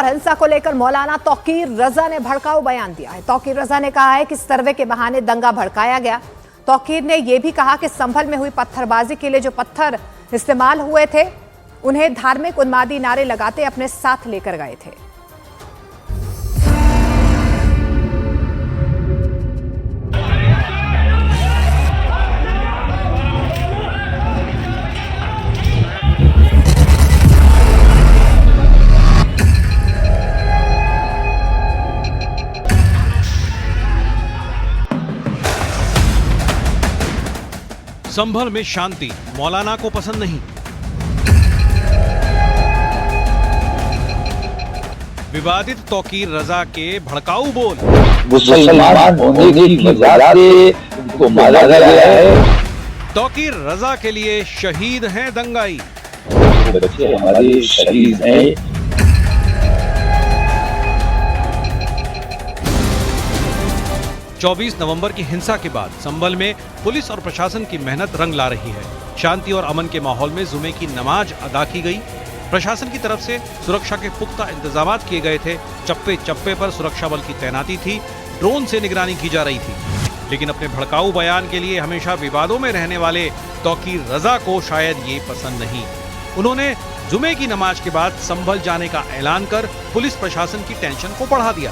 और हिंसा को लेकर मौलाना तौकीर रजा ने भड़काऊ बयान दिया है। तौकीर रजा ने कहा है कि सर्वे के बहाने दंगा भड़काया गया। तौकीर ने यह भी कहा कि संभल में हुई पत्थरबाजी के लिए जो पत्थर इस्तेमाल हुए थे उन्हें धार्मिक उन्मादी नारे लगाते अपने साथ लेकर गए थे। संभल में शांति मौलाना को पसंद नहीं। विवादित तौकीर रजा के भड़काऊ बोल। मुसलमान होने की वजह से उनको मारा गया है। तौकीर रजा के लिए शहीद हैं दंगाई। बच्चे हमारे शहीद हैं। 24 नवंबर की हिंसा के बाद संभल में पुलिस और प्रशासन की मेहनत रंग ला रही है। शांति और अमन के माहौल में जुमे की नमाज अदा की गई। प्रशासन की तरफ से सुरक्षा के पुख्ता इंतजाम किए गए थे। चप्पे चप्पे पर सुरक्षा बल की तैनाती थी। ड्रोन से निगरानी की जा रही थी। लेकिन अपने भड़काऊ बयान के लिए हमेशा विवादों में रहने वाले तौकीर रजा को शायद ये पसंद नहीं। उन्होंने जुमे की नमाज के बाद संभल जाने का ऐलान कर पुलिस प्रशासन की टेंशन को बढ़ा दिया।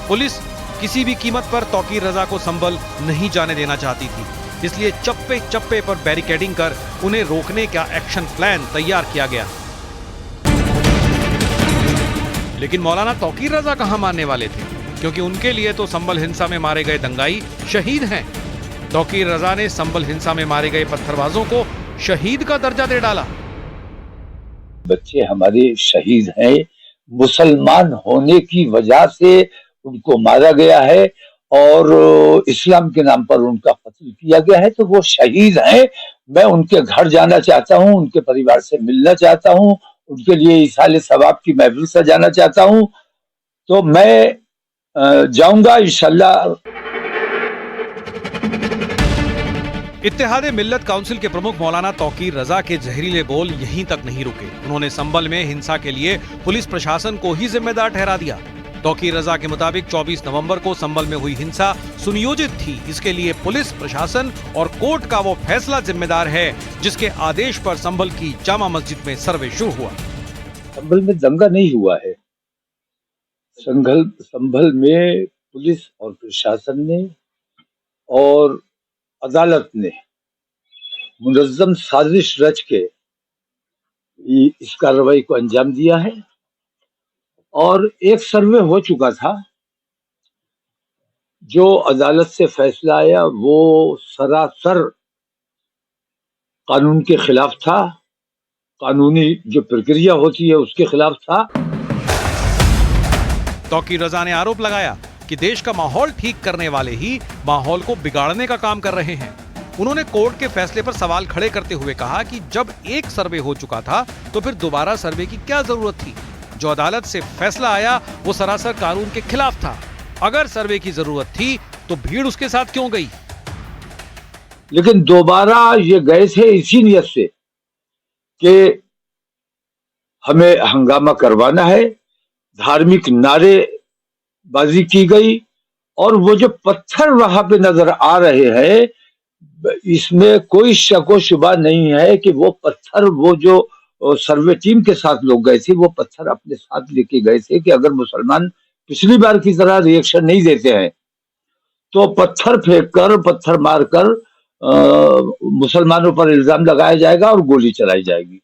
पुलिस किसी भी कीमत पर तौकीर रजा को संभल नहीं जाने देना चाहती थी, इसलिए चप्पे चप्पे पर बैरिकेडिंग कर उन्हें रोकने का एक्शन प्लान तैयार किया गया। लेकिन मौलाना तौकीर रजा कहां मानने वाले थे, क्योंकि उनके लिए तो संभल हिंसा में मारे गए दंगाई शहीद हैं। तौकीर रजा ने संभल हिंसा में मारे गए पत्थरबाजों को शहीद का दर्जा दे डाला। बच्चे हमारे शहीद हैं। मुसलमान होने की वजह से उनको मारा गया है और इस्लाम के नाम पर उनका कत्ल किया गया है, तो वो शहीद हैं। मैं उनके घर जाना चाहता हूं, उनके परिवार से मिलना चाहता हूं, उनके लिए इसाले सवाब की महफिल सजाना चाहता हूं। तो मैं जाऊंगा इंशाल्लाह। इत्तेहाद मिल्लत काउंसिल के प्रमुख मौलाना तौकीर रजा के जहरीले बोल यहीं तक नहीं रुके। उन्होंने संभल में हिंसा के लिए पुलिस प्रशासन को ही जिम्मेदार ठहरा दिया। तौकीर रजा के मुताबिक 24 नवंबर को संभल में हुई हिंसा सुनियोजित थी। इसके लिए पुलिस प्रशासन और कोर्ट का वो फैसला जिम्मेदार है जिसके आदेश पर संभल की जामा मस्जिद में सर्वे शुरू हुआ। संभल में दंगा नहीं हुआ है। संभल में पुलिस और प्रशासन ने और अदालत ने मुनज़्ज़म साजिश रच के इस कार्रवाई को अंजाम दिया है। और एक सर्वे हो चुका था। जो अदालत से फैसला आया वो सरासर कानून के खिलाफ था। कानूनी जो प्रक्रिया होती है उसके खिलाफ था। तौकीर रजा ने आरोप लगाया कि देश का माहौल ठीक करने वाले ही माहौल को बिगाड़ने का काम कर रहे हैं। उन्होंने कोर्ट के फैसले पर सवाल खड़े करते हुए कहा कि जब एक सर्वे हो चुका था तो फिर दोबारा सर्वे की क्या जरूरत थी। जो अदालत से फैसला आया वो सरासर कानून के खिलाफ था। अगर सर्वे की जरूरत थी तो भीड़ उसके साथ क्यों गई। लेकिन दोबारा ये गए थे इसी नियत से कि हमें हंगामा करवाना है। धार्मिक नारेबाजी की गई और वो जो पत्थर वहां पे नजर आ रहे हैं इसमें कोई शक व शुबा नहीं है कि वो पत्थर वो जो सर्वे टीम के साथ लोग गए थे वो पत्थर अपने साथ लेके गए थे कि अगर मुसलमान पिछली बार की तरह रिएक्शन नहीं देते हैं तो पत्थर फेंक कर पत्थर मारकर मुसलमानों पर इल्जाम लगाया जाएगा और गोली चलाई जाएगी।